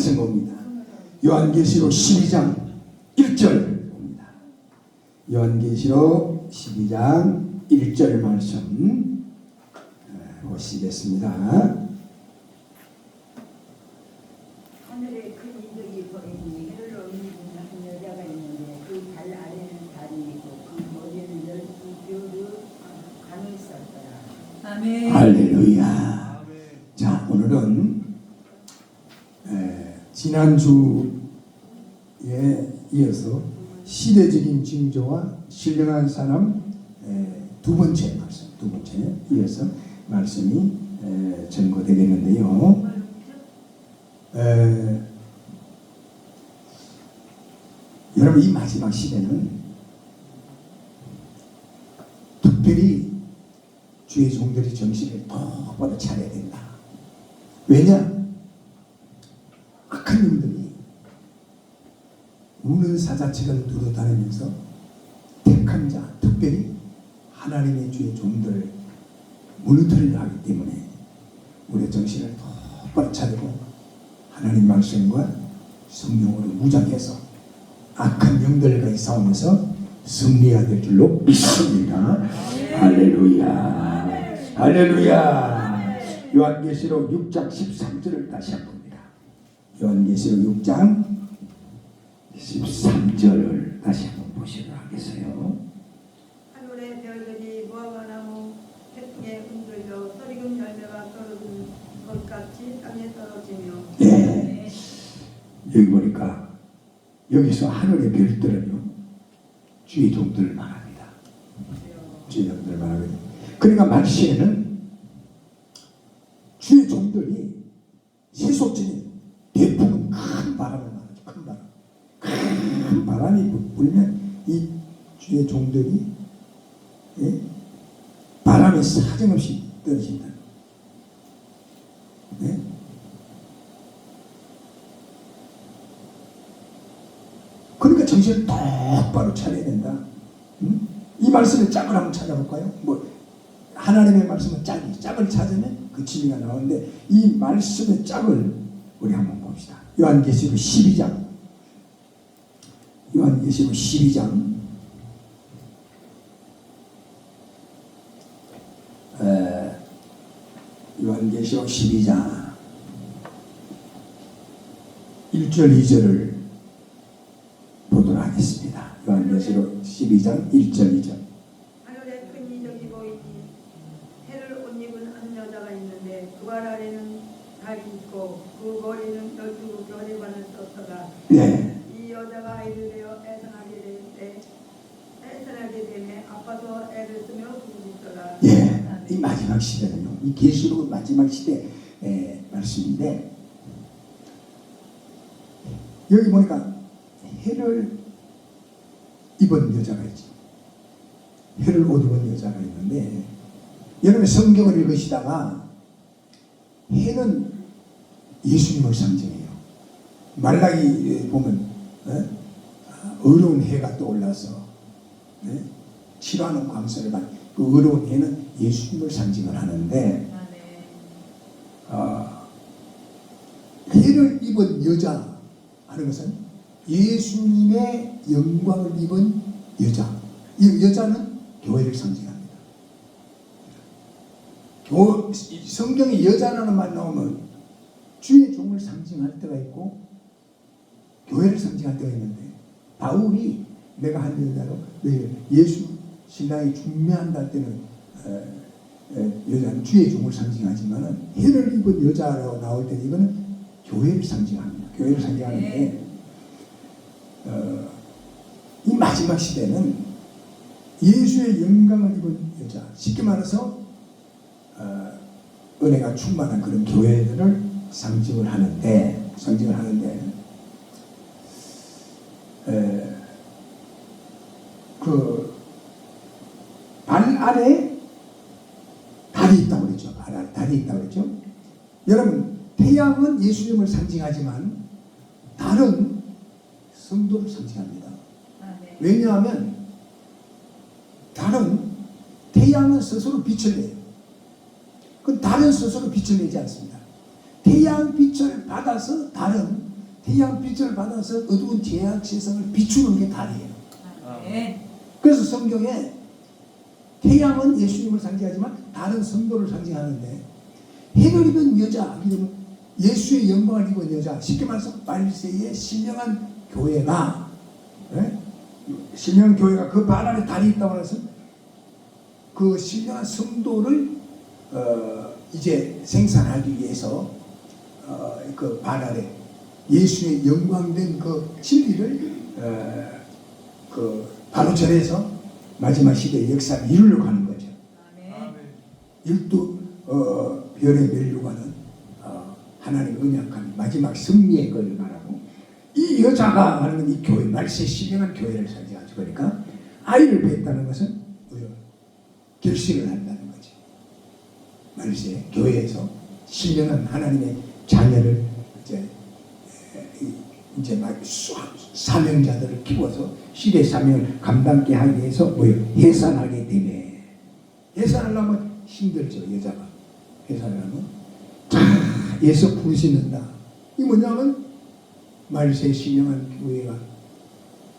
말씀 봅니다. 요한계시록 12장 1절 봅니다. 요한계시록 12장 1절 말씀 보시겠습니다. 하늘에 큰 이적이 보이니 해를 얻는 한 여자가 있는데 그 발 아래는 달이 있고 그 머리에는 12뼈로 관이 있었더라. 아멘. 할렐루야. 자, 오늘은 지난주에 이어서 시대적인 징조와 신령한 사람 두 번째 말씀, 두 번째 이어서 말씀이 전거되겠는데요. 여러분, 이 마지막 시대는 특별히 주의 종들이 정신을 똑바로 차려야 된다. 왜냐? 악한 놈들이 우는 사자처럼 두루다니면서 택한 자, 특별히 하나님의 주의 종들 무너뜨리려 하기 때문에 우리의 정신을 똑바로 차리고 하나님 말씀과 성령으로 무장해서 악한 영들과의 싸움에서 승리해야 될 줄로 믿습니다. 할렐루야. 할렐루야. 요한계시록 6장 13절을 다시 한번 봅니다. 요한계시록 6장 13절을 다시 한번 보시도록 하겠어요. 하늘의 별들이 무화과나무 태풍에 흔들려 서리금 열매가 떨어진 것 같이 땅에 떨어지며. 네. 여기 보니까 여기서 하늘의 별들은요, 주의 종들을 말합니다. 주의 종들을 말합니다. 그러니까 말시에는 주의 종들이 세속적인 대풍은 큰 바람을 말하죠. 큰 바람. 큰 바람이 불면 이 주의 종들이 바람에 사정없이 떨어진다. 네? 그러니까 정신을 똑바로 차려야 된다. 응? 이 말씀의 짝을 한번 찾아볼까요? 하나님의 말씀은 짝을 찾으면 그 진리가 나오는데 이 말씀의 짝을 우리 한번 봅시다. 요한계시록 12장. 요한계시록 12장. 요한계시록 12장 1절 2절을 보도록 하겠습니다. 요한계시록 12장 1절 2절. 하늘에 큰 이적이 보이니 해를 옷 입은 한 여자가 있는데 그 발 아래는 달이 있고 그 머리는 12별의 관을 썼더라. 네. 이 여자가 아이를 내어 애선하게 되매 아파서 애를 쓰며 죽고 있더라. 예. 이 마지막 시대는요, 이 계시록은 마지막 시대 말씀인데, 여기 보니까 해를 입은 여자가 있죠. 해를 옷 입은 여자가 있는데, 여러분 성경을 읽으시다가 해는 예수님을 상징해요. 말라기 보면 어려운 해가 떠올라서 치료하는 광선을 받는 그 어려운 해는 예수님을 상징을 하는데, 해를 입은 여자 하는 것은 예수님의 영광을 입은 여자. 이 여자는 교회를 상징합니다. 성경에 여자라는 말 나오면 주의 종을 상징할 때가 있고 교회를 상징할 때가 있는데, 바울이 내가 한 여자로 예수 신랑이 중매한다 할 때는 여자는 주의 종을 상징하지만은 해를 입은 여자라고 나올 때는 이거는 교회를 상징합니다. 교회를 상징하는데, 이 마지막 시대는 예수의 영광을 입은 여자, 쉽게 말해서 은혜가 충만한 그런 교회들을 상징을 하는데 그 발 아래 달이 있다고 그랬죠. 발 아래 달이 있다고 그랬죠. 여러분, 태양은 예수님을 상징하지만 달은 성도를 상징합니다. 왜냐하면 달은 태양은 스스로 빛을 내요. 그 달은 스스로 빛을 내지 않습니다. 태양 빛을 받아서 달은 태양빛을 받아서 어두운 죄악 세상을 비추는 게 달이에요. 아멘. 그래서 성경에 태양은 예수님을 상징하지만 달은 성도를 상징하는데, 해를 입은 여자, 예수의 영광을 입은 여자, 쉽게 말해서 말세에 신령한 교회가, 예? 신령한 교회가 그 발 안에 달이 있다고 해서 그 신령한 성도를 이제 생산하기 위해서 그 발 아래 예수의 영광된 그 진리를 그 바로 전해서 마지막 시대의 역사를 이루려고 하는 거죠. 아멘. 열두 별의 멸류관은 하나님의 언약한 마지막 승리의 것을 말하고, 이 여자가 말하는 이 교회, 말세 신령한 교회를 상징하죠. 그러니까 아이를 낳았다는 것은 뭐요? 결실을 한다는 거지. 말세 교회에서 신령한 하나님의 자녀를 이제 막 사명자들을 키워서 시대 사명을 감당케 하기 위해서 뭐요? 해산하게 되네. 해산하려면 힘들죠. 여자가 해산하려면 다 예수 부르시는다. 이 뭐냐면 말세 신령한 교회가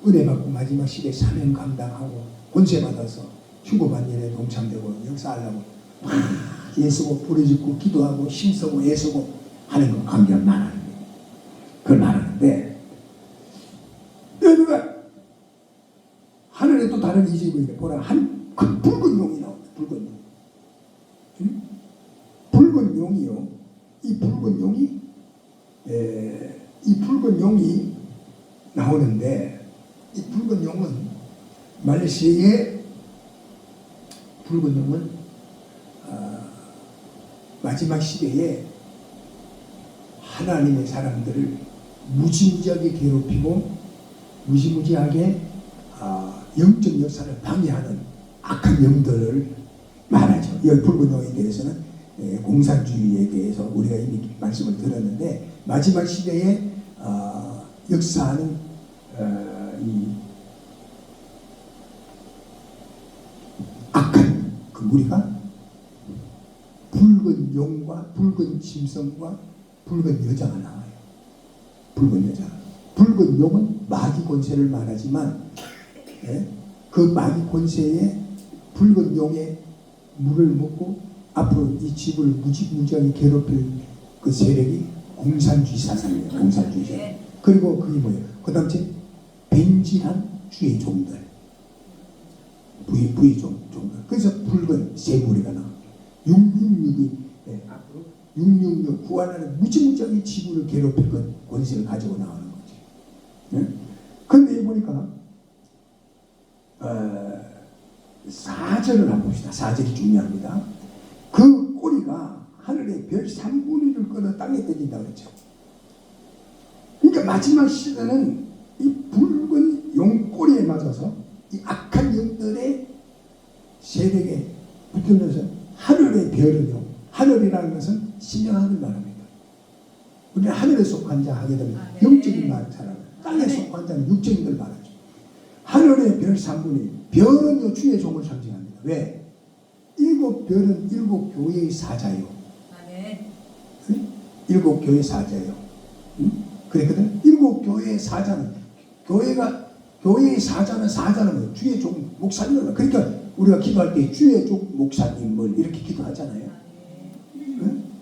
은혜 받고 마지막 시대 사명 감당하고 권세 받아서 휴거반 일에 동참되고 역사하려고 막 예수고 부르짖고 기도하고 힘쓰고 애쓰고 하는 거 감격 말하는 거예요. 그걸 말하는데, 여기가 하늘에 또 다른 이집이 있는데 보라, 그 붉은 용이 나옵니다. 붉은 용. 응? 붉은 용이요. 이 붉은 용이 나오는데, 이 붉은 용은 말세의 붉은 용은 마지막 시대에 하나님의 사람들을 무지무지하게 괴롭히고 무지무지하게 영적 역사를 방해하는 악한 영들을 말하죠. 이 붉은 용에 대해서는 공산주의에 대해서 우리가 이미 말씀을 들었는데, 마지막 시대에 역사하는 이 악한 그 무리가 붉은 용과 붉은 짐승과 붉은 여자가 나와요. 붉은 여자. 붉은 용은 마귀 권세를 말하지만, 그 마귀 권세에 붉은 용의 물을 먹고 앞으로 이 집을 무지무지하게 괴롭힐 그 세력이 공산주의 사상이에요. 공산주의 사상. 그리고 그게 뭐예요? 그 다음 벤질한 주의 종들. 부의 종들. 그래서 붉은 세 무리가 나옵니다. 666이 앞으로 666 구하나는 무지무지하게 지구를 괴롭힐 것 권세를 가지고 나오는 거지. 그런데 보니까 4절을 한번 봅시다. 4절이 중요합니다. 그 꼬리가 하늘의 별 3분의 1을 끌어 땅에 던진다 그랬죠. 그러니까 마지막 시대는 이 붉은 용꼬리에 맞아서 이 악한 영들의 세력에 붙으면서 하늘의 별은요, 하늘이라는 것은 신령함을 말합니다. 우리는 하늘에 속한 자 하게 되면 영적인 말을 잘하고, 땅에 속한 자는 육적인 걸 말하죠. 하늘의 별 3분의 1, 별은요 주의 종을 상징합니다. 왜? 7별은 7교회의 사자요. 아멘. 7교회의 사자요. 그랬거든. 7교회의 사자는 교회의 사자는 뭐예요? 주의 종 목사님을. 그러니까 우리가 기도할 때 주의 종 목사님을 이렇게 기도하잖아요.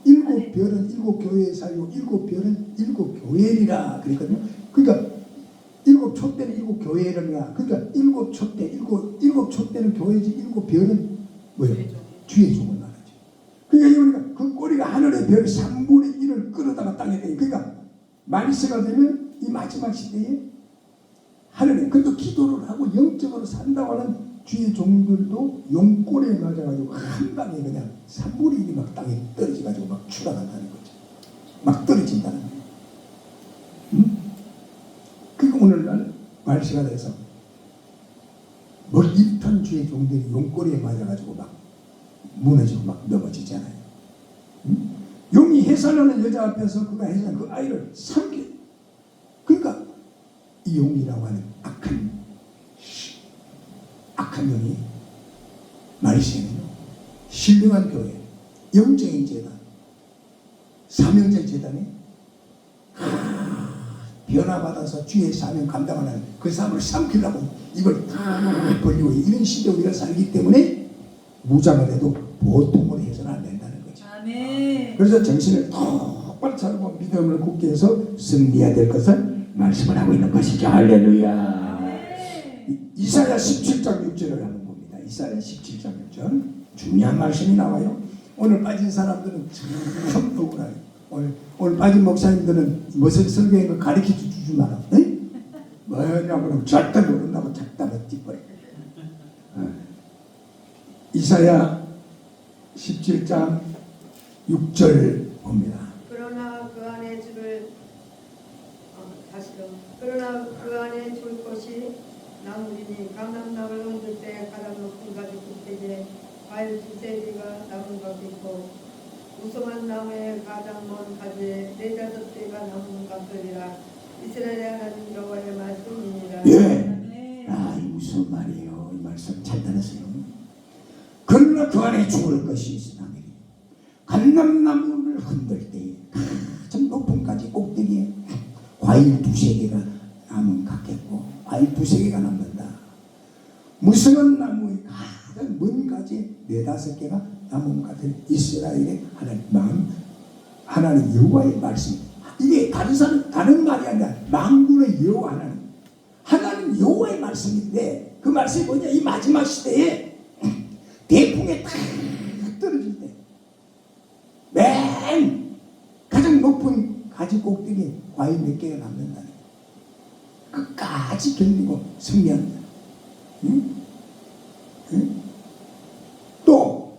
7별은 7교회의 사요, 7별은 7교회이라 그랬거든요. 그러니까 7촛대는 7교회이라. 그러니까 7촛대, 7촛대는 교회지, 7별은 뭐예요? 주의 종을 말하죠. 그러니까 그 꼬리가 하늘의 별 3분의 1을 끌어다가 땅에 대요. 그러니까 말세가 되면 이 마지막 시대에 하늘에, 그래도 기도를 하고 영적으로 산다고 하는 주의 종들도 용꼬리에 맞아가지고 한 방에 그냥 3분의 1이 막 땅에 떨어져가지고 막 추락한다는 거죠. 막 떨어진다는 거예요. 그리고 오늘날 말세가 돼서 멀리탄 주의 종들이 용꼬리에 맞아가지고 막 무너지고 막 넘어지잖아요. 용이 해산하는 여자 앞에서 그가 해산한 그 아이를 삼켜. 그러니까 이 용이라고 하는 악한 용이 말세에는요, 신령한 교회, 영적인 재단, 사명자 재단에 변화받아서 주의 사명 감당하는 그 사람을 삼키려고 입을 탁 벌리고 이런 시대우리가 살기 때문에 무장을 해도 보통으로 해서는 안 된다는 거죠. 아멘. 그래서 정신을 똑바로 차리고 믿음을 굳게 해서 승리해야 될 것을 말씀을 하고 있는 것이죠. 할렐루야. 이사야 17장 6절을 한번 봅니다. 이사야 17장 6절 중요한 말씀이 나와요. 오늘 빠진 사람들은 참 억울해요. 오늘 빠진 목사님들은 무슨 설교인 거 가르쳐 주지 마라. 뭐냐고 그러면 절대 모른다고 잡다가 띠버려. 이사야 17장 6절 봅니다. 그러나 그 안에 그러나 그 안에 줄 것이 나무리니 감람나무를 흔들 때 가장 높은 가지 꼭대기에 과일 두세 개가 남은 것이 있고 우성한 나무에 가장 먼 가지에 네다섯 개가 남은 것들이라 이스라엘의 하나님 여호와의 말씀이니라. 예. 아, 이 무슨 말이에요? 이 말씀 잘 들으세요. 그러나 그 안에 죽을 것이 있으나니 감람나무를 흔들 때 가장 높은 가지 꼭대기에 과일 두세 개가 남은 같겠고 과일 두세 개가 남는다. 무성한 나무의 가장 먼 가지에 네다섯 개가 남은 같은 이스라엘의 하나님 여호와의 말씀. 이게 다른 말이 아니라 만군의 여호와 하나님 여호와의 말씀인데 그 말씀이 뭐냐? 이 마지막 시대에 대풍에 탁 떨어질 때 맨 가장 높은 가지 꼭대기에 과일 몇 개가 남는다는 거예요. 끝까지 견디고 승리한다. 응? 응? 또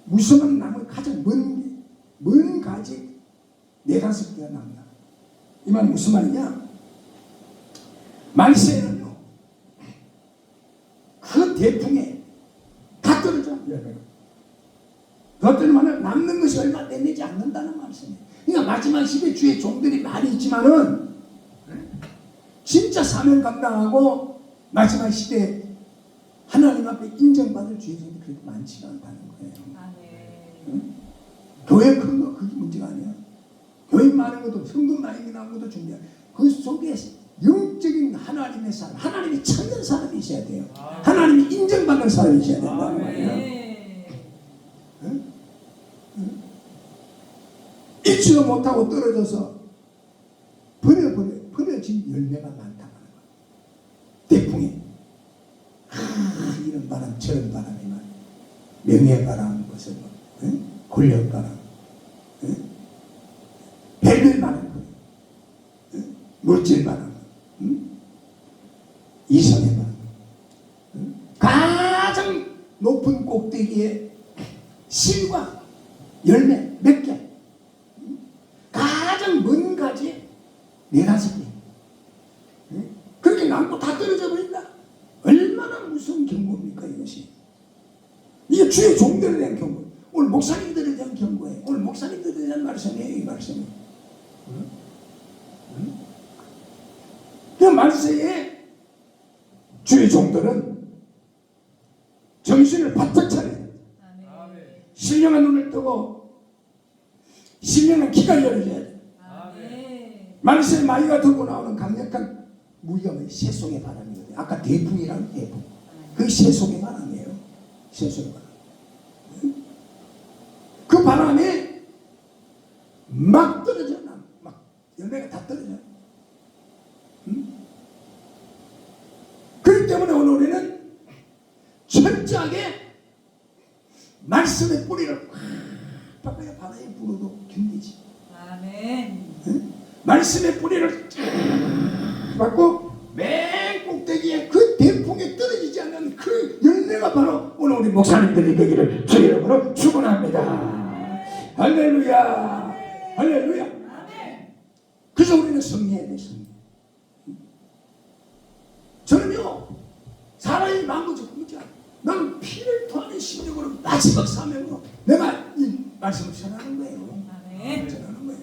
무성한 나무 가장 먼 가지 네다섯 개가 남는다. 이 말은 무슨 말이냐? 말세는요 그 대풍에 다 떨어져. 그것들만 남는 것이 얼마 되지 않는다는 말씀이에요. 그러니까 마지막 시대 주의 종들이 많이 있지만은 진짜 사명 감당하고 마지막 시대 하나님 앞에 인정받을 주의 종이 그렇게 많지가 않다는 거예요. 아멘. 교회 큰 거 그게 문제가 아니야. 교회 많은 것도 성금 많이 나온 것도 중요해. 그 속에 영적인 하나님의 사람, 하나님이 찾는 사람이 있어야 돼요. 하나님이 인정받는 사람이 있어야 된다는 거예요. 잊지도 못하고 떨어져서 버려진 열매가 많다는 거예요. 대풍에 이런 바람 저런 바람이 많아요. 명예바람 무슨 권력바람 별별바람 물질바람 이성의 바람 가장 높은 꼭대기에 실과 열매 몇 개 가장 먼 가지에 네다섯 개 그렇게 남고 다 떨어져 버린다. 얼마나 무서운 경고입니까 이것이. 이게 주의 종들에 대한 경고, 오늘 목사님들에 대한 경고예요. 오늘 목사님들에 대한 말씀이에요. 이 말씀이. 그 말세에 주의 종들은 정신을 바짝 차려야 돼요. 신령한 눈을 뜨고 신령한 귀가 열어져야 돼요. 말세 마귀가 들고 나오는 강력한 무기가 뭐예요? 세속의 바람이거든요. 아까 대풍이라는 대풍. 그게 세속의 바람이에요. 세속의 바람. 그 바람에 막 떨어져. 막 열매가 다 떨어져. 그렇기 때문에 오늘 우리는 철저하게 말씀의 뿌리를 확 박아야 바다의 불어도 견디지. 아멘. 말씀의 뿌리를 받고 맨 꼭대기에 그 대풍에 떨어지지 않는 그 열매가 바로 오늘 우리 목사님들이 되기를 주의 이름으로 축원합니다. 할렐루야. 할렐루야. 그래서 우리는 승리해야 돼. 승리. 저는요 사람이 마음고쳐 나는 피를 토하는 심정으로 마지막 사명으로 내가 이 말씀을 전하는 거예요. 전하는 거예요.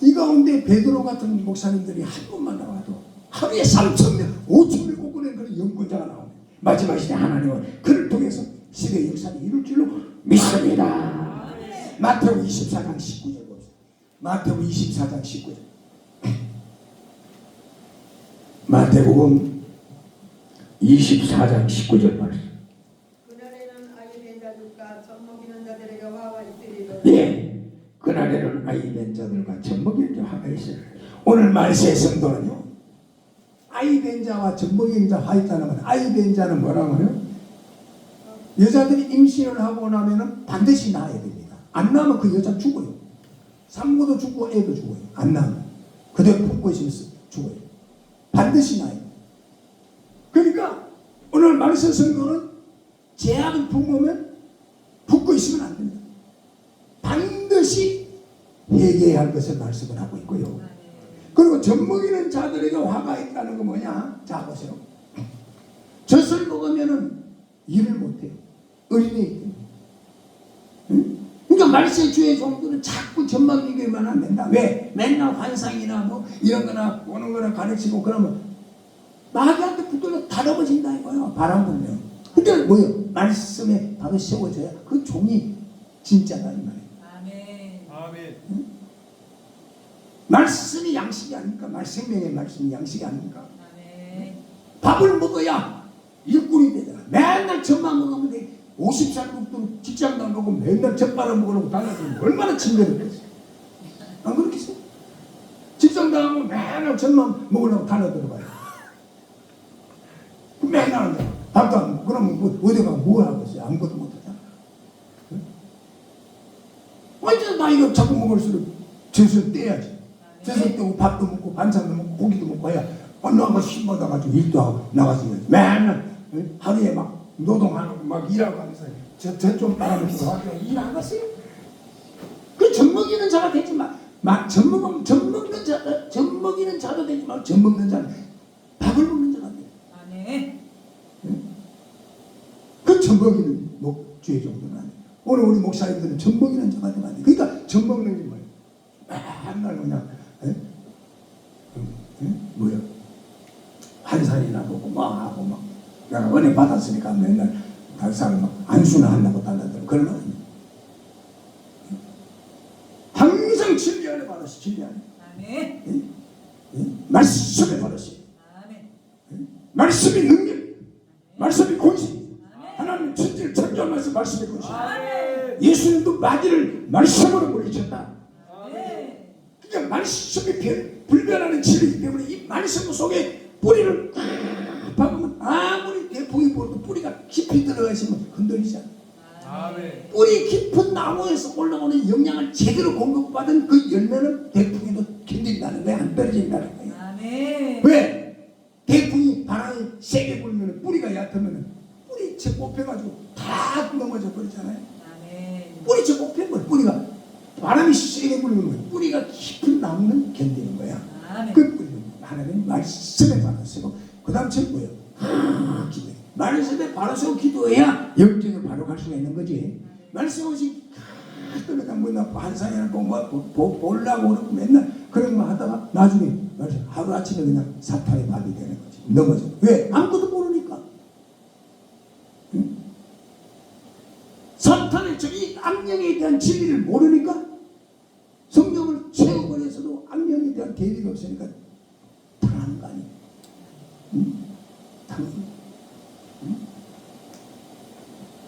이 가운데 베드로 같은 목사님들이 한 번만 나와도 하루에 3,000명, 5,000명 꼽고는 그런 연구자가 나오네. 마지막 시대 하나님은 그를 통해서 시대 역사를 이룰 줄로 믿습니다. 마태복음 24장 19절 봅시다. 마태복음 24장 19절. 마태복음 24장 19절 말씀. 그날에는 아이 된 자들과 젖 먹이는 자들에게 화가 있으리라. 예, 그날에는 아이 된 자들과 젖 먹이는 화가 있으리라. 오늘 말세의 성도는요, 아이 된 자와 젖 먹이는 자 화 있다는 건, 아이 된 자는 뭐라고 하요? 여자들이 임신을 하고 나면은 반드시 낳아야 됩니다. 안 낳으면 그 여자 죽어요. 산모도 죽고 애도 죽어요. 안 낳으면 그대로 품고 있으면 죽어요. 반드시 낳아요. 그러니까 오늘 말세 성도는 제약을 품으면 품고 있으면 안 됩니다. 반드시 회개해야 할 것을 말씀을 하고 있고요. 그리고 젖 먹이는 자들에게 화가 있다는 거 뭐냐? 자 보세요. 젖을 먹으면은 일을 못해요. 어린애이기 때문에. 응? 그러니까 말세 주의 종들은 자꾸 젖만 먹이면 안 된다. 왜? 맨날 환상이나 뭐 이런 거나 오는 거나 가르치고 그러면 마귀한테 붙들려 다뤄버진다 이거예요. 바람 불면. 근데 뭐예요? 말씀에 바로 세워져야 그 종이 진짜다 이 말이에요. 아멘. 아멘. 말씀이 양식이 아닙니까? 생명의 말씀이 양식이 아닙니까? 아멘. 밥을 먹어야 일꾼이 되잖아. 맨날 젖만 먹으면 돼. 50살 먹도록 직장도 안 가고 맨날 젖 빨아 먹으려고 달라지면 얼마나 징그럽겠어요. 안 그렇겠어요? 직장도 안 가고 맨날 젖만 먹으려고 달라들어봐요. 맨날 한다. 밥도 안 먹고 그러면 뭐 어디 가면 뭘 하고 있어요? 아무것도 못하잖아. 응? 완전 나이가 자꾸 먹을수록 젖을 떼야지. 젖을 떼고 밥도 먹고 반찬도 먹고 고기도 먹고 해야 어느 한번 씹어다가지고 일도 하고 나가서 맨날 하루에 막 노동하고 막 일하고 하면서 젖좀 빨아먹고 일하고 갔어요. 그 젖먹이는 자가 되지 마. 젖먹는 자도 되지 말고 젖먹는 자는 밥을 먹는 자가 돼. 아멘. 그 젖먹이는 주의 정도는 아니에요. 오늘 우리 목사님들은 젖먹이는 자가 되면 안 돼. 그러니까 젖먹는 게 뭐예요? 맨날 그냥 뭐야? 환산이나 보고 뭐 하고 막 내가 은혜 받았으니까 맨날 다른 사람 막 안수나 하려고 달라들어. 그러면 안 돼. 항상 진리 안에 받았어. 진리 안에. 아멘. 말씀에 받았어. 아멘. 말씀이 능력, 말씀이 권세. 아멘. 하나님 천지를 창조한 말씀의 권세. 아멘. 예수님도 마귀를 말씀으로 물리쳤다. 아멘. 그러니까 말씀이 불변하는 진리이기 때문에 이 말씀 속에 뿌리를 박으면 아무리 대풍이 불어도 뿌리가 깊이 들어가 있으면 흔들리지 않아. 아멘. 뿌리 깊은 나무에서 올라오는 영양을 제대로 공급받은 그 열매는 대풍에도 견딘다는 거야. 안 떨어진다는 거야. 아멘. 왜? 대풍이 바람이 세게 불면 뿌리가 얕으면 뿌리채 뽑혀가지고 다 넘어져 버리잖아요. 아멘. 뿌리채 뽑혀버려. 뿌리가 바람이 세게 불면 뿌리가 깊은 나무는 견디는 거야. 아멘. 그 뿌리는 하나님 말씀에 바로 쓰고 그 다음 제 뭐예요? 기도해. 말씀에 바로 쓰고 기도해야 영적으로 바로 갈 수가 있는 거지. 말씀 없이 떠나다 뭐나 환상이라고 뭐 보려고 그러고 맨날 그런 거 하다가 나중에 하루 아침에 그냥 사탄의 밥이 되는 거지. 넘어져. 왜? 아무것도 모르니까. 응? 사탄의 저기 악령에 대한 진리를 모르니까 성경을 채워버려서도 악령에 대한 대비가 없으니까 당하는 거 아니에요. 응? 당하는 거. 응?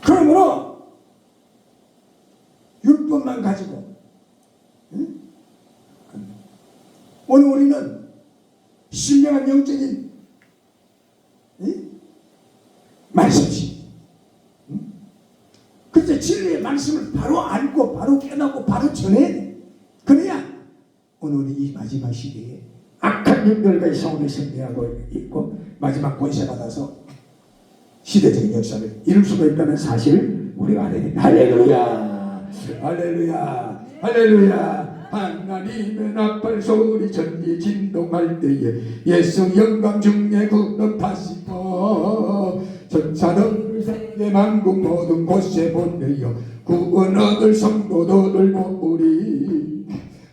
그러므로 율법만 가지고 응? 오늘 우리는 신령한 영적인 말씀이 그래서 진리의 말씀을 바로 알고 바로 깨닫고 바로 전해야 돼. 그래야 오늘 우리 이 마지막 시대에 악한 영들과 성을 승리하고 있고 마지막 권세 받아서 시대적인 역사를 이룰 수가 있다는 사실을 우리가 알아야 돼. 할렐루야, 할렐루야, 할렐루야. 하나님의 나팔 소리 전기 진동할 때에 예수 영광 중에 구급하시고 천사들 세계 만국 모든 곳에 보내어 구원 얻을 성도들을 모으리.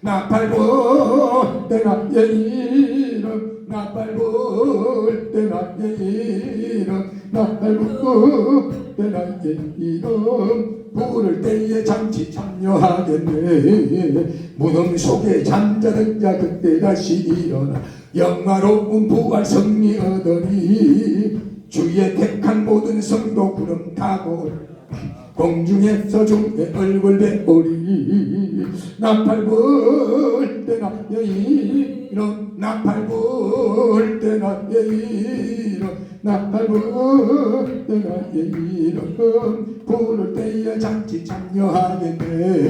나팔 불 때 나의 이름, 나팔 불 때 나의 이름, 나팔 불 때 나의 이름 부를 때에 잠시 참여하겠네. 무덤 속에 잠자는 자 그때 다시 일어나 영화로운 부활 승리 얻으리. 주의 택한 모든 성도 구름 타고 공중에서 주의 얼굴 뵈오리. 나팔 불 때나 여인은 나팔 불 때나 여인은 나팔 불 때나 여인은 부를 때에 잔치 참여하겠네.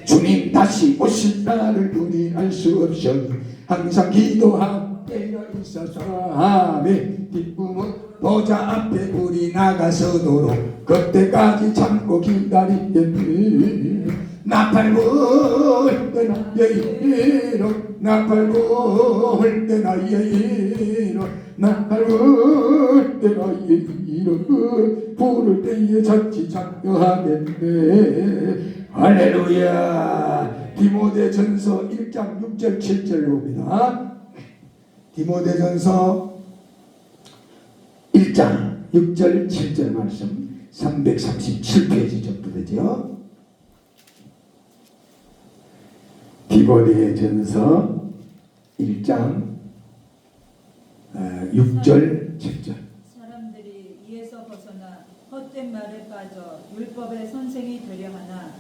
주님 다시 오실 날을 우리 알 수 없으니 항상 기도하게 있어서 아멘. 기쁨은 보좌 앞에 우리 나가서도록 그때까지 참고 기다리겠니. 나팔 불 때나 여인은 나팔 불 때나 여인은 나팔 불 때나 여인은 부를 때에 잔치 참여하겠네. 할렐루야. 디모데전서 1장 6절 7절로 봅니다. 디모데전서 1장 6절 7절 말씀 337페이지 정도 되죠. 디모데전서 1장 6절 7절. 사람들이 이에서 벗어나 헛된 말에 빠져 율법의 선생이 되려 하나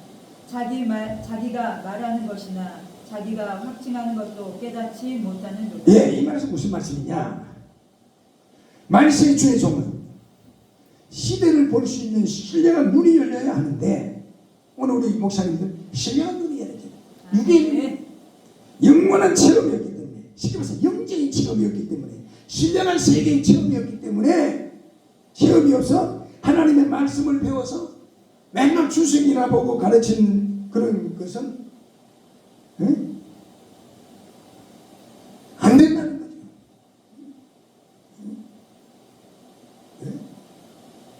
자기가 말하는 것이나 자기가 확증하는 것도 깨닫지 못하는 것. 예, 이 말씀 무슨 말씀이냐? 말세의 주의 종은 시대를 볼 수 있는 신령한 눈이 열려야 하는데 오늘 우리 목사님들 신령한 눈이 열려야 돼요. 유대인은 영원한 체험이었기 때문에, 쉽게 말해서 영적인 체험이었기 때문에, 신령한 세계의 체험이었기 때문에 체험이 없어 하나님의 말씀을 배워서 맨날 주승이나 보고 가르치는 그런 것은 안 된다는 거죠.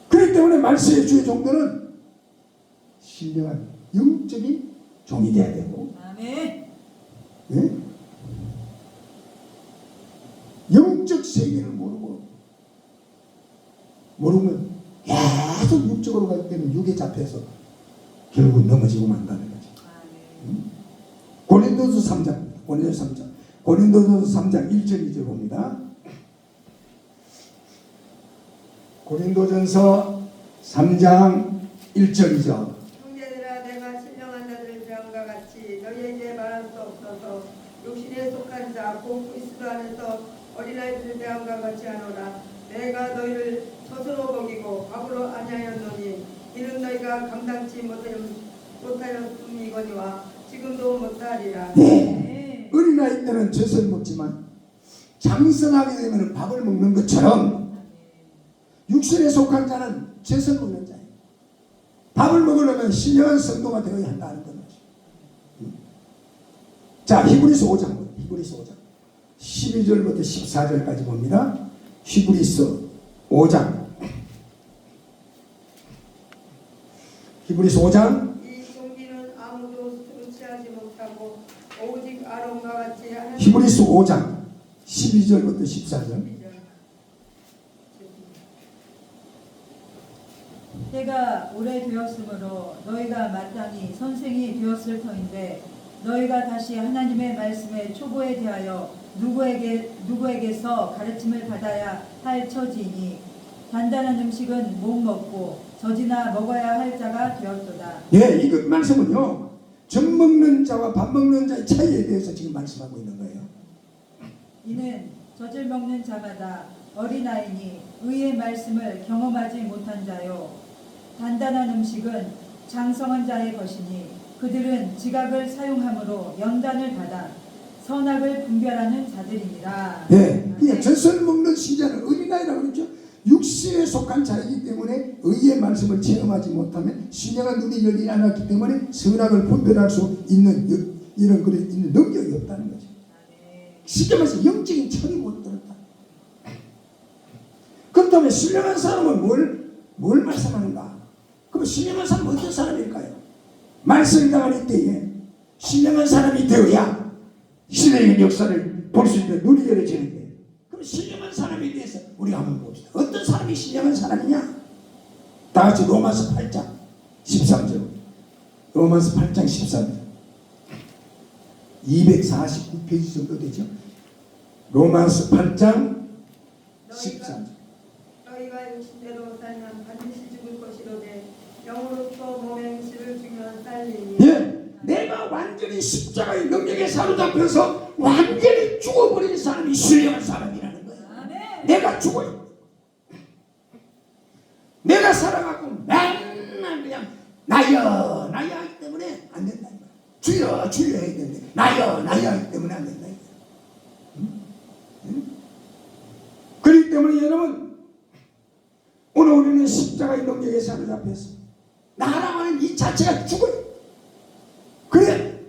그렇기 때문에 말세의 주의 종들은 신령한 영적인 종이 돼야 되고, 아멘. 영적 세계를 모르면 계속 육적으로 가기 때문에 육에 잡혀서 결국 넘어지고 만다는 거죠. 아멘. 고린도서 3장 1절 2절 봅니다. 고린도전서 3장 1절 2절. 형제들아, 내가 신령한 자들 대함과 같이 너희에게 말할 수 없어서 육신에 속한 자 곧 그리스도 안에서 어린아이들 대함과 같이 하노라. 내가 너희를 스스로 먹이고 밥으로 아니하였노니 이는 너희가 감당치 못하였음이거니와 지금도 못하리라. 네. 어린아이 때는 젖을 먹지만 장성하게 되면 밥을 먹는 것처럼 육신에 속한 자는 젖을 먹는 자예요. 밥을 먹으려면 신령한 성도가 되어야 한다는 거죠. 자, 히브리서 5장 12절부터 14절까지 봅니다. 히브리서 5장 이 종기는 아무도 성취하지 못하고 오직 아론과 같이 하는 히브리서 5장 12절부터 14절. 때가 오래되었으므로 너희가 마땅히 선생이 되었을 터인데 너희가 다시 하나님의 말씀의 초보에 대하여 누구에게서 가르침을 받아야 할 처지이니 단단한 음식은 못 먹고 젖이나 먹어야 할 자가 되었도다. 예, 이 말씀은요, 젖 먹는 자와 밥 먹는 자의 차이에 대해서 지금 말씀하고 있는 거예요. 이는 젖을 먹는 자마다 어린아이니 의의 말씀을 경험하지 못한 자요 단단한 음식은 장성한 자의 것이니 그들은 지각을 사용함으로 연단을 받아 선악을 분별하는 자들이니라. 예, 그냥 젖을 먹는 신자는 어린아이라고 그러죠. 육신에 속한 자이기 때문에 의의 말씀을 체험하지 못하면 신령한 눈이 열리지 않았기 때문에 선악을 분별할 수 있는 이런 그런 있는 능력이 없다는 거죠. 쉽게 말해서 영적인 철이 못 들었다. 그렇다면 신령한 사람은 뭘 말씀하는가? 그럼 신령한 사람은 어떤 사람일까요? 말씀을 당할 때에 신령한 사람이 되어야 신령의 역사를 볼 수 있는 눈이 열어지는데, 그럼 신령한 사람에 대해서 우리가 한번 봅시다. 어떤 사람이 신령한 사람이냐? 다 같이 로마서 8장 13절. 로마서 8장 13절. 249페이지 정도 되죠. 로마서 8장 13절. 너희가 육신대로 살면 반드시 죽을 것이로되 영으로서 몸의 행실을 죽이면 살리니. 예, 내가 완전히 십자가의 능력에 사로잡혀서 완전히 죽어버린 사람이 신령한 사람이라는 거예요. 아멘. 내가 죽어요. 내가 살아가고 맨날 그냥 나여 하기 때문에 안 된다. 주여 주여 해야 되는데 나여 하기 때문에 안 된다. 그렇기 때문에 여러분, 오늘 우리는 십자가의 능력에 사로잡혀서 나라고 하는 이 자체가 죽어요. 그래.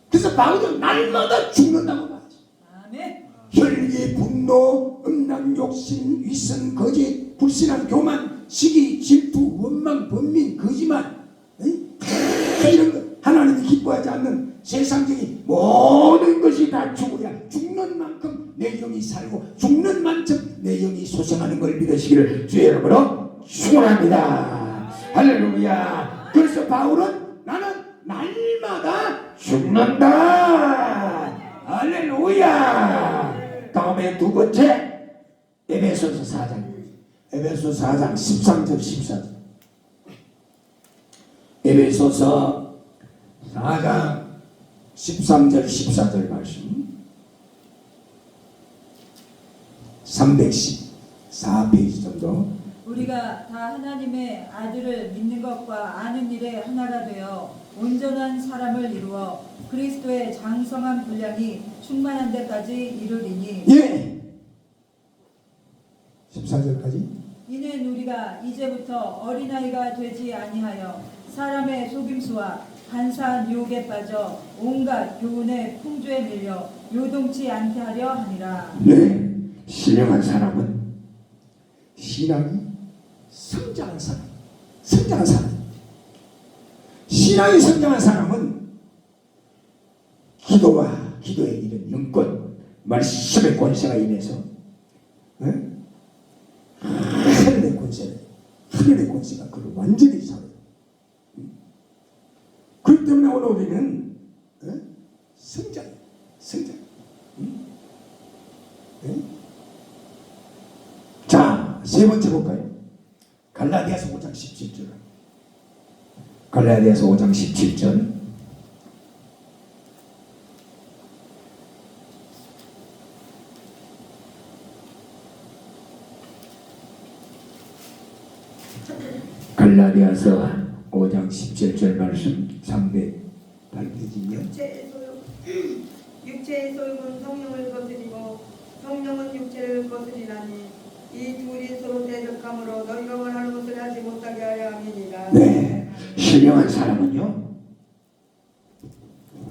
그래서 바울은 날마다 죽는다고 말하죠. 아멘. 혈기, 분노, 음란, 욕심, 위선, 거짓, 불신한, 교만, 시기, 질투, 원망, 번민, 거짓말, 다 이런 것, 하나님이 기뻐하지 않는 세상적인 모든 것이 다 죽어야 죽는 만큼 내 영이 살고 죽는 만큼 내 영이 소생하는 걸 믿으시기를 주의 이름으로 축원합니다. 할렐루야. 그래서 바울은 나는 날마다 죽는다. 할렐루야. 다음에 두 번째, 에베소서 4장. 에베소서 4장 13절 14절. 에베소서 4장 13절 14절 말씀. 314페이지 정도. 우리가 다 하나님의 아들을 믿는 것과 아는 일에 하나가 되어 온전한 사람을 이루어 그리스도의 장성한 분량이 충만한 데까지 이르리니. 예. 14절까지. 이는 우리가 이제부터 어린아이가 되지 아니하여 사람의 속임수와 간사한 유혹에 빠져 온갖 교훈의 풍조에 밀려 요동치 않게 하려 하니라. 네. 신령한 사람은 신앙이 성장한 사람. 성장한 사람. 신앙이 성장한 사람은 기도와 기도에 이른 영권, 말씀의 권세가 임해서 하늘의 권세를, 하늘의 권세가 그를 완전히 살아요. 그렇기 때문에 오늘 우리는 성장. 자, 세 번째 볼까요? 갈라디아서 5장 17절. 갈라디아서 5장 17절. 갈라디아서 5장 17절 말씀 308페이지요. 육체의 소욕은 성령을 거스리고 성령은 육체를 거스리나니 이 둘이 서로 대적함으로 너희가 원하는 것을 하지 못하게 하려 함이니라. 네, 신령한 사람은요,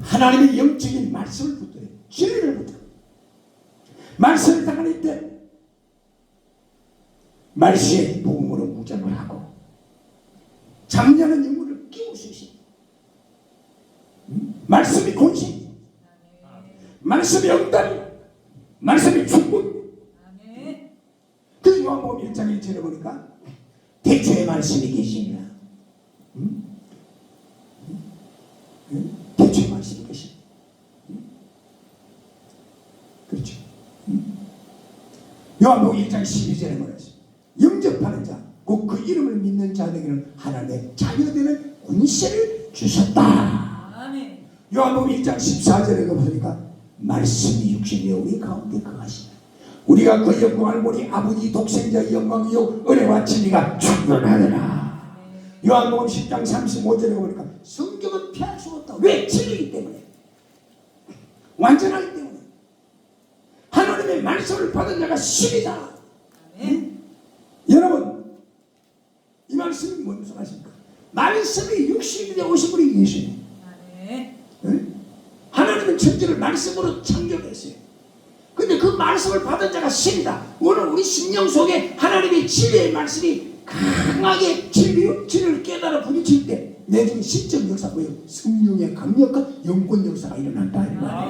하나님의 영적인 말씀을 붙들어요. 진리를 붙들어요. 말씀을 당할 때 말씀의 복음으로 무장을 하고 잠자는 영혼을 깨울 수 있습니다. 말씀이 권세, 말씀이 응답, 말씀이 축복. 그래서 요한복음 1장 1절에 보니까 대초에 말씀이 계시니라. 대초에 말씀이 계시니라. 그렇죠. 요한복음 1장 12절에 말했습니다. 영접하는 자, 곧 그 이름을 믿는 자에게는 하나님의 자녀되는 권세를 주셨다. 아멘. 요한복음 1장 14절에 보니까 말씀이 육신되어 우리 가운데 거하시다. 우리가 그 영광을 보니 아버지 독생자의 영광이요 은혜와 진리가 충만하더라. 요한복음 10장 35절에 보니까 성경은 피할 수 없다. 왜? 진리이기 때문에, 완전하기 때문에. 하나님의 말씀을 받은 자가 신이다. 여러분, 이 말씀이 무슨 말씀입니까? 말씀이 육신이 되어 오신 분이 예수님. 하나님은 천지를 말씀으로 창조했어요. 근데 그 말씀을 받은 자가 신이다. 오늘 우리 심령 속에 하나님의 진리의 말씀이 강하게 진리를 깨달아 부딪힐 때 내중에 신적 역사 뭐예요? 성령의 강력한 영권 역사가 일어난다.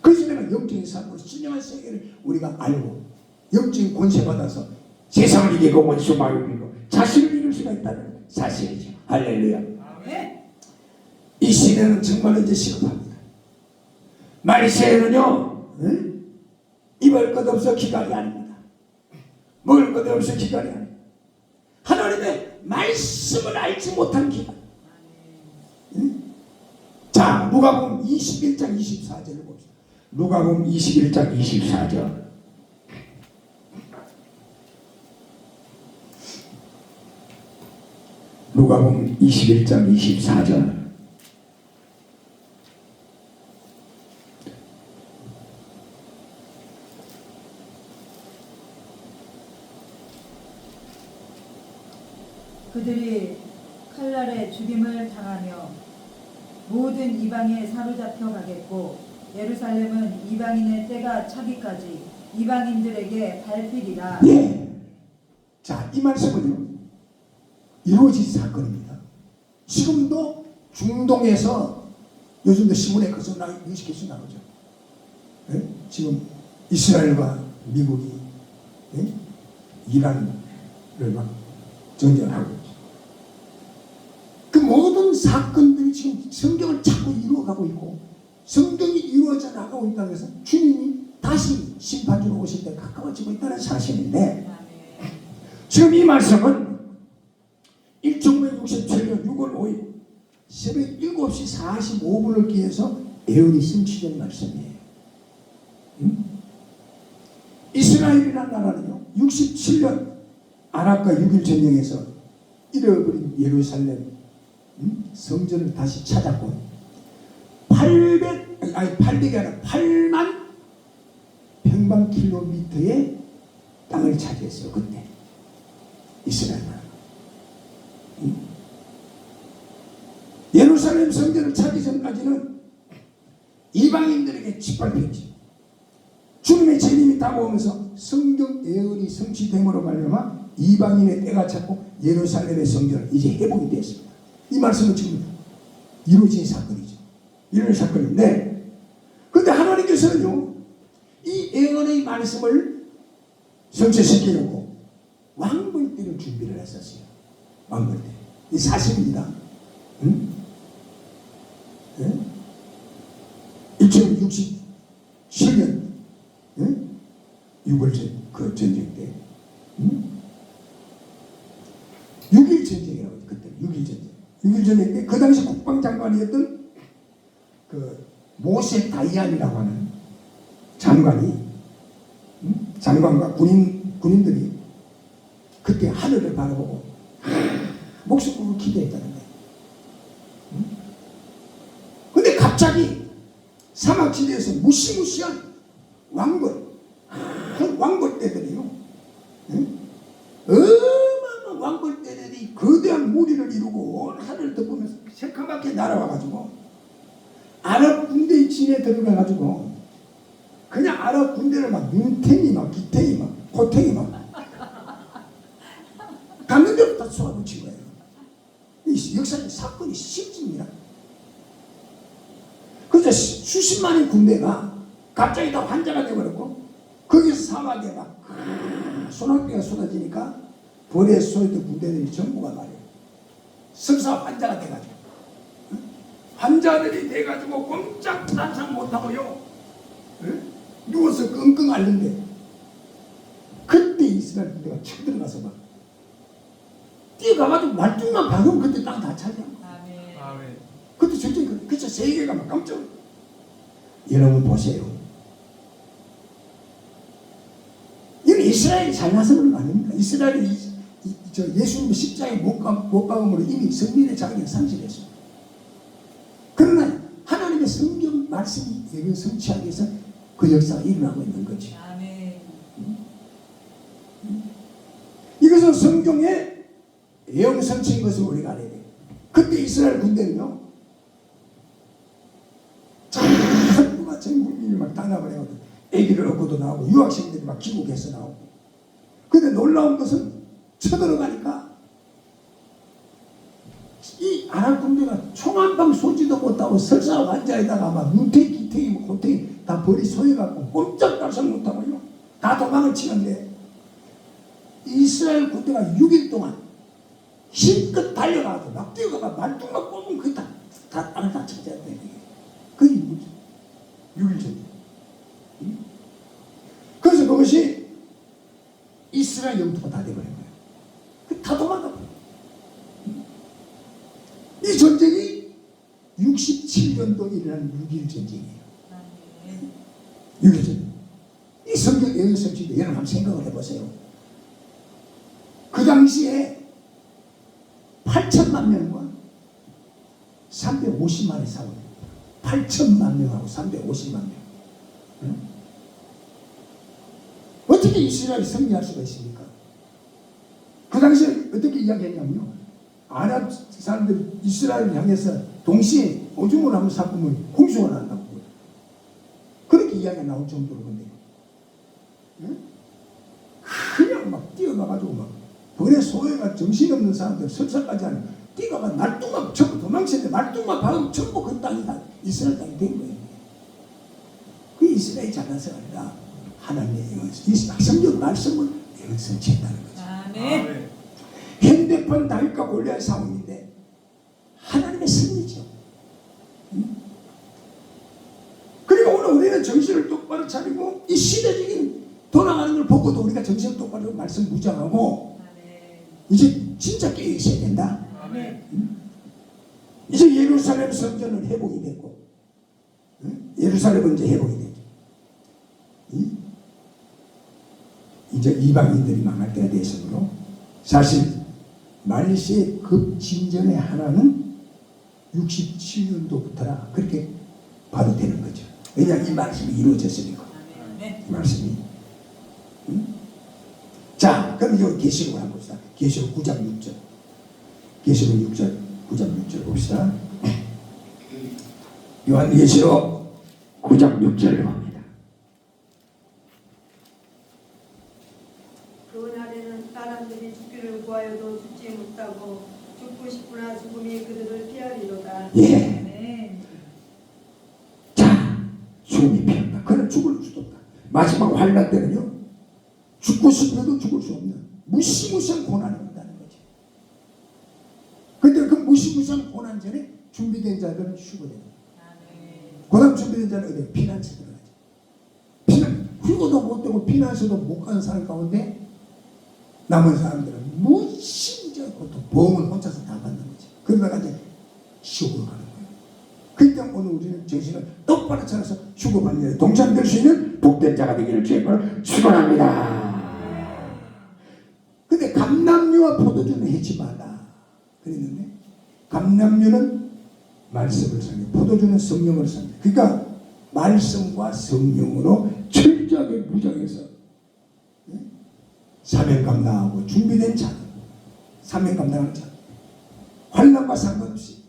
그래서 내가 영적인 삶으로 신령한 세계를 우리가 알고 영적인 권세 받아서 세상을 이기고 원수 마귀를 이기고 자신을 이길 수가 있다는 거예요. 사실이죠. 할렐루야. 아멘. 이 시대는 정말 이제 시급합니다. 말세에는요, 입을 것 없어 기갈이 아닙니다. 먹을 것 없어 기갈이 아닙니다. 하나님의 말씀을 알지 못한 기갈. 자, 누가복음 21장 24절을 봅시다. 누가복음 21장 24절. 누가복음 21장 24절. 그들이 칼날에 죽임을 당하며 모든 이방에 사로잡혀 가겠고 예루살렘은 이방인의 때가 차기까지 이방인들에게 밟히리라. 예. 자, 이 말씀은요, 이루어진 사건입니다. 지금도 중동에서 요즘도 신문에 계속 계속 나오죠. 예? 지금 이스라엘과 미국이 이란을 막 전쟁하고 있죠. 그 모든 사건들이 지금 성경을 자꾸 이루어가고 있고 성경이 이루어져 나가고 있다고 해서 주님이 다시 심판주로 오실 때 가까워지고 있다는 사실인데, 지금 이 말씀은 1967년 6월 5일 새벽 7시 45분을 기해서 예언이 성취된 말씀이에요. 이스라엘이라는 나라는요, 67년 아랍과 6.1 전쟁에서 잃어버린 예루살렘 성전을 다시 찾았고 800이 아니라 8만 평방킬로미터의 땅을 차지했어요. 그때 이스라엘 나라. 예루살렘 성전을 찾기 전까지는 이방인들에게 짓밟혔지. 주님의 재림이 다가오면서 성경 예언이 성취됨으로 말미암아 이방인의 때가 찼고 예루살렘의 성전을 이제 회복이 됐습니다. 이 말씀은 지금 이루어진 사건이죠. 이런 사건인데, 그런데 하나님께서는요, 이 예언의 말씀을 성취시키려고 왕벌 때를 준비를 했었어요. 왕벌 때. 이 사실입니다. 1967년 6월 그 전쟁 때 6.1 전쟁이라고 했죠. 그때 6.1 전쟁. 6.1 전쟁 때 그 당시 국방장관이었던 그 모세 다이안이라고 하는 장관이 장관과 군인들이 그때 하늘을 바라보고 목숨 걸고 기도했다는 거예요. 근데 갑자기 사막지대에서 무시무시한 왕벌떼들이요, 어마어마한 왕벌떼들이 거대한 무리를 이루고 온 하늘을 덮으면서 새까맣게 날아와가지고 아랍 군대의 진에 들어가가지고 그냥 아랍 군대를 막 눈탱이 막 기탱이 막 고탱이 막 갖는 데부터 쏘아붙인 거예요. 이 역사적 사건이 실증이라. 그래서 수십만의 군대가 갑자기 다 환자가 되어버렸고 거기서 사막에 막 소나기가 쏟아지니까 벌에 쏘였던 군대들이 전부가 말이에요, 설사 환자가 돼가지고 환자들이 돼가지고 꼼짝 탄상 못하고요, 누워서 끙끙 앓는데 그때 이스라엘 군대가 쳐들어가서 막 뛰어가가지고 말뚝만 박으면 그때 땅 다 차지한 거야. 아멘. 그때 전쟁이 그래서 세계가 막 깜짝. 여러분 보세요. 이건 이스라엘이 잘나서 그런 거 아닙니까? 이스라엘이 예수님의 십자가에 못 박음으로 이미 승리의 자격을 상실했어요. 그러나 하나님의 성경 말씀이 예언 성취하기 위해서 그 역사가 일어나고 있는 거지. 아멘. 이것은 성경의 예언 성취인 것을 우리가 알아야 돼요. 그때 이스라엘 군대는요, 전부가 전 국민이 막 단합을 해거든. 애기를 얻고도 나오고 유학생들이 막 귀국해서 나오고. 근데 놀라운 것은 쳐들어가니까 이 아랍 군대가 총 한 방 쏘지도 못하고 설사 환자에다가 막 눈탱이 기탱이 고탱이 다 벌이 쏘여갖고 꼼짝달싹 못하고요, 다 도망을 치는데 이스라엘 군대가 6일 동안 힘껏 달려가서 막 뛰어가가 말뚝만 뽑으면 그게 다 땅을 다 찾아야 돼. 그게 6일 전쟁. 그래서 그것이 이스라엘 영토가 다 돼버린 거예요. 다 도망가 버려요. 이 전쟁이 67년도 일어난 6.1 전쟁이에요. 6.1 전쟁. 이 성경 여기 성취도 여러분 한번 생각을 해보세요. 그 당시에 8천만 명과 350만의 싸워요. 8천만 명하고 350만 명. 응? 어떻게 이스라엘이 승리할 수가 있습니까? 그 당시에 어떻게 이야기했냐면요. 아랍 사람들이 이스라엘을 향해서 동시에 오줌을 한번 삽으면 홍수가 난다고. 그렇게 이야기가 나올 정도로 건데요. 응? 그냥 막 뛰어가가지고 막 벌에 소외가 정신없는 사람들 설사까지 하는 뛰어가 말뚝만 전부 도망치는데 말뚝만 박으면 전부 그 땅이 다 이스라엘 땅이 된 거예요. 그 이스라엘이 잘나서 아니라 하나님의 이 성경 말씀을 성취했다는 거죠. 아멘. 현대판 다윗과 골리앗 싸움인데 하나님의 승리죠. 그리고 오늘 우리는 정신을 똑바로 차리고 이 시대적인 돌아가는 걸 보고도 우리가 정신을 똑바로 말씀 무장하고 이제 진짜 깨어 있어야 된다. 아멘. 이제 예루살렘 성전은 회복이 됐고 예루살렘은 이제 회복이 되죠. 이제 이방인들이 망할 때가 됐으므로 사실 말세의 급진전의 하나는 67년도부터라 그렇게 봐도 되는 거죠. 왜냐하면 이 말씀이 이루어졌으니까. 아멘. 이 말씀이. 자, 그럼 이제 계시록을 한번 봅시다. 계시록 9장 6절. 계시록 6절 9장 6절 봅시다. 요한계시록 9장 6절을 봅니다. 그날에는 사람들이 죽기를 구하여도 죽지 못하고 죽고 싶으나 죽음이 그들을 피하리로다. 예. 아멘. 자, 죽음이 피한다. 그는 죽을 수도 없다. 마지막 환란 때는요, 죽고 싶어도 죽을 수 없는 무시무시한 고난이 온다는 거죠. 근데 그 무시무시한 고난 전에 준비된 자들은 휴거됩니다. 그 다음 준비된 자는 어디 피난처에 들어가죠. 피난, 휴거도 못 되고 피난처도 못 가는 사람 가운데 남은 사람들은 무심적 고통, 보험을 혼자서 다 받는 거죠. 그러다가 이제 휴거로 가는 거예요. 그때 오늘 우리는 정신을 똑바로 차려서 휴거받는 일에 동참될 수 있는 복된 자가 되기를 주의 이름으로 축원합니다. 근데 감람류와 포도주는 해치 말라 그랬는데 감람류는 말씀을 섬겨, 포도주는 성령을 섬겨. 그러니까 말씀과 성령으로 철저하게 무장해서 사명 감당하고 준비된 자, 사명 감당하는 자, 환난과 상관없이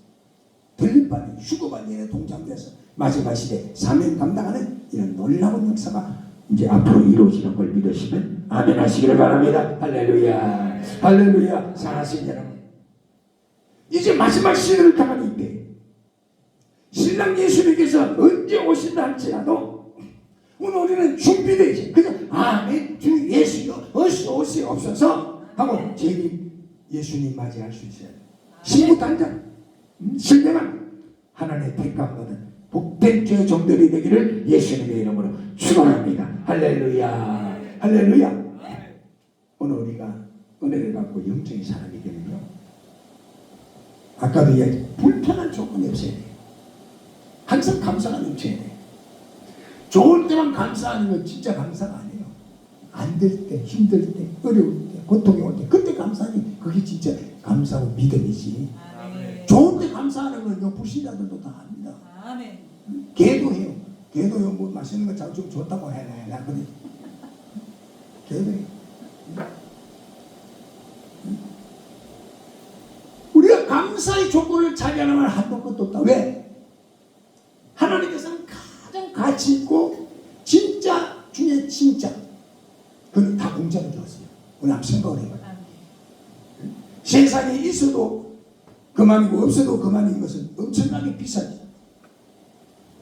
들림받는 휴거받는 일에 동참돼서 마지막 시대 사명 감당하는 이런 놀라운 역사가 이제 앞으로 이루어지는 걸 믿으시면 아멘 하시기를 바랍니다. 할렐루야, 할렐루야. 사랑하시는 여러분, 이제 마지막 시대를 당하는 이때 신랑 예수님께서 언제 오신다 할지라도 오늘 우리는 준비되지. 그냥 아멘 주 예수여 어서 오시옵소서 하고 제일 예수님 맞이할 수 있어야 돼. 신부 단장 신령한 하나님의 택감받은 복된 주의 종들이 되기를 예수님의 이름으로 축원합니다. 할렐루야, 할렐루야. 오늘 우리가 은혜를 받고 영적인 사람이 되면요, 아까도 이야기 불편한 조건이 없어야 돼요. 항상 감사가 넘쳐야 돼요. 좋을 때만 감사하는 건 진짜 감사가 아니에요. 안 될 때, 힘들 때, 어려울 때, 고통이 올 때 그때 감사하니 그게 진짜 감사하고 믿음이지. 아멘. 좋은 때 감사하는 건요 불신자들도 다 합니다. 아멘. 개도 해요. 개도요 뭐 맛있는 거 좀 좋다고 해라 그래. 개도 해요. 우리가 감사의 조건을 차지하려면 한도 끝도 없다. 왜? 하나님께서는 가장 가치 있고 진짜 중에 진짜 그는 다 공짜로 주었어요. 오늘 한번 생각을 해봐요. 아멘. 세상에 있어도 그만이고 없어도 그만인 것은 엄청나게 비싸죠.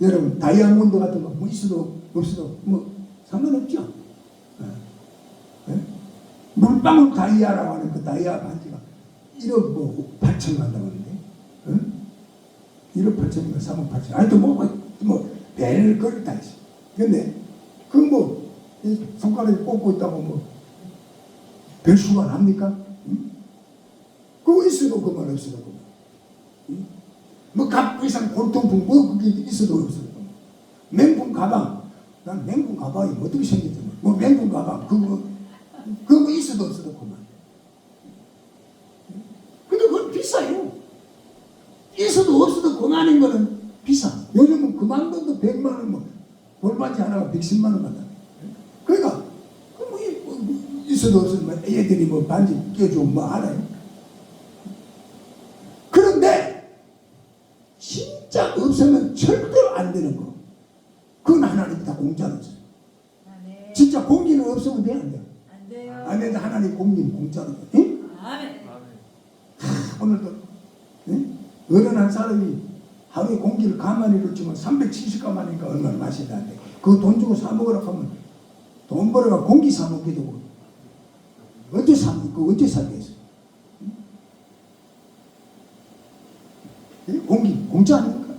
여러분 다이아몬드 같은 거 뭐 있어도 없어도 뭐 상관없죠. 물방울 다이아라고 하는 그 다이아 반지가 1억 뭐 8천만 나왔는데, 응? 1억 8천인가 3억 8천. 아니 뭐 별걸 다 있어. 근데 그 뭐 손가락에 꽂고 있다고 뭐 별수가 납니까? 응? 그거 있어도 그만 없어도 그만. 응? 뭐 값 이상 골동품 뭐 그게 있어도 없어도 그만. 맹품 가방, 난 맹품 가방이 어떻게 생겼지? 뭐 맹품 가방 그거 있어도 없어도 그만. 근데 그건 비싸요. 있어도 없어도 그만인 거는 비싸. 요즘은 그만 돈도 100만 원, 뭐 돌반지 하나가 110만 원 받아. 그러니까 뭐 있어도 없어도 뭐 애들이 뭐 반지 껴주고 뭐 알아요. 그런데 진짜 없으면 절대로 안 되는 거. 그건 하나님 다 공짜로 줘. 아멘. 진짜 공기는 없으면 돼, 안 돼? 안 돼요. 안 되는데 하나님 공기는 공짜로 줘. 응? 아멘. 오늘도 응? 어느 한 사람이 하루에 공기를 가만히 놓치면 370가만이니까 얼마나 마셔야 돼. 그거 돈 주고 사 먹으라고 하면 돈 벌어가 공기 사 먹게 되고 어째 사 먹고 어째 사겠어? 응? 공기 공짜 아닙니까?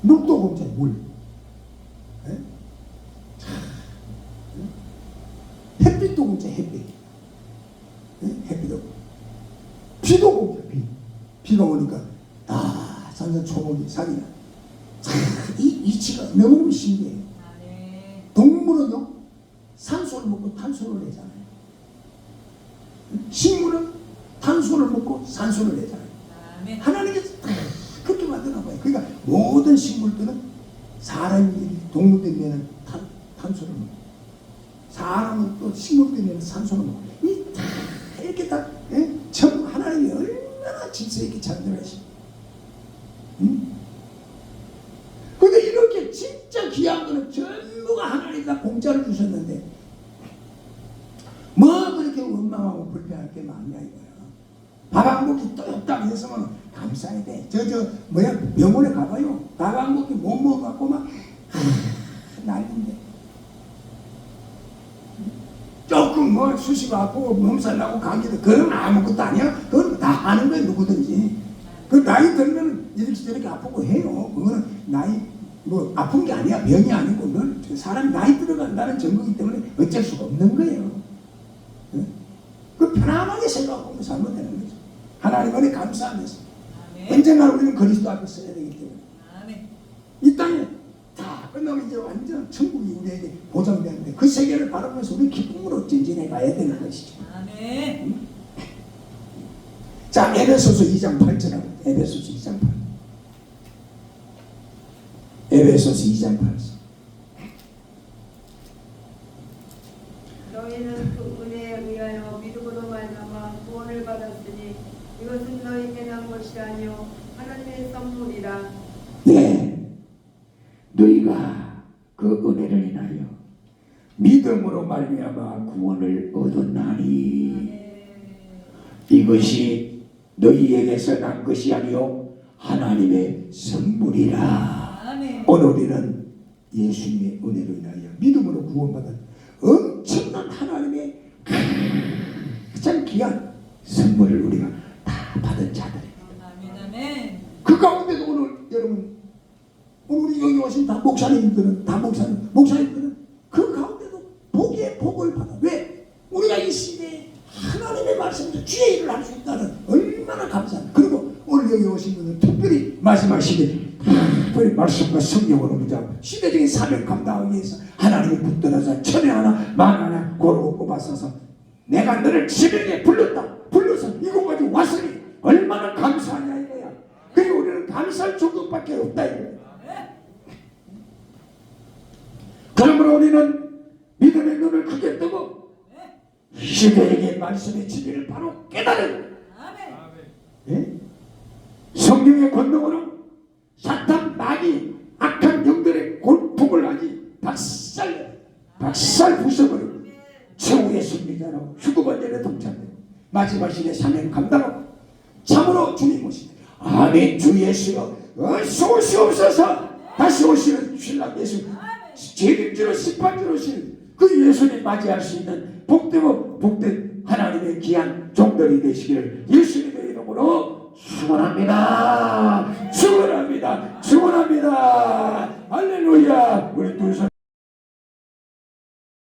물도 공짜야 물. 응? 햇빛도 공짜 햇빛. 응? 햇빛도 비도 공짜 비. 비가 오니까 산산초목이 살이나 이 이치가 너무너무 신기해요. 아멘. 동물은요 산소를 먹고 탄소를 내잖아요. 식물은 탄소를 먹고 산소를 내잖아요. 아멘. 하나님께서 다 그렇게 만들어 봐요. 그러니까 모든 식물들은 사람이 동물들이 내는 탄소를 먹고 사람은 또 식물들이 내는 산소를 먹고 이 다 이렇게 다 참 하나님이 얼마나 질서 있게 만들어주시고 근데 이렇게 진짜 귀한 거는 전부가 하나님 다 공짜로 주셨는데 뭐 그렇게 원망하고 불평할 게 많냐 이거야. 밥 한 공기 뚝딱 했으면 감사해야 돼. 뭐야 병원에 가봐요. 밥 한 공기 못 먹어갖고 막 난리인데 조금 뭐 수시가 아프고 몸살 나고 감기도 그건 아무것도 아니야. 그건 다 아는 거야 누구든지. 그 나이 들면 이렇게 저렇게 아프고 해요. 그거는 나이 뭐 아픈 게 아니야. 병이 아니고 늘 사람이 나이 들어간다는 증거이기 때문에 어쩔 수가 없는 거예요. 그 편안하게 생각하고 살면 되는 거죠. 하나님 은혜 감사하면서 언젠가 우리는 그리스도 앞에 서야 되기 때문에 아멘. 이 땅에 다 끝나면 이제 완전 천국이 우리에게 보장되는데 그 세계를 바라보면서 우리 기쁨으로 전진해 가야 되는 것이죠. 아멘. 자, 에베소서 2장 8절하고 에베소서 2장 8절. 에베소서 2장 8절. 너희는 그 은혜에 의하여 믿음으로 말미암아 구원을 받았으니 이것은 너희에게 난 것이 아니요 하나님의 선물이라. 네, 너희가 그 은혜를 인하여 믿음으로 말미암아 구원을 얻었나니 이것이 너희에게서 난 것이 아니요 하나님의 선물이라. 아멘. 오늘 우리는 예수님의 은혜로 인하여 믿음으로 구원받은 엄청난 하나님의 가장 귀한 선물을 우리가 다 받은 자들입니다. 아멘. 아멘. 그 가운데도 오늘 여러분 오늘 우리 여기 오신 다 목사님들은 다 목사님들은 그 가운데도 복의 복을 받아. 왜? 우리가 이 시대에 하나님의 말씀으로 주의 일을 할 수 있다는 얼마나 감사합니다. 그리고 오늘 여기 오신 분은 특별히 마지막 시대 특별히 말씀과 성령으로 무장 시대적인 사명 감당하기 위해서 하나님이 붙들어서 천에 하나 만 하나 고르고 뽑아서서 내가 너를 지명에 불러서 이곳까지 왔으니 얼마나 감사하냐 이거야. 그리고 우리는 감사할 정도밖에 없다 이거야. 그러므로 우리는 믿음의 눈을 크게 뜨고 시대에게 말씀의 진리를 바로 깨달은 예? 성령의 권능으로 사탄 마귀 악한 영들의 골품을 아니 박살 부숴버리고 최후의 승리자로 휴거반전에 동참되고 마지막 시대 사명 감당하고 참으로 주님 오시네. 아멘. 주 예수여 어서 오시옵소서. 다시 오시는 신랑 예수 책임지로 심판지로 오시는 그 예수님 맞이할 수 있는 복되고 복된 하나님의 귀한 종들이 되시기를 예수님의 이름으로 축원합니다. 축원합니다. 축원합니다. 할렐루야. 우리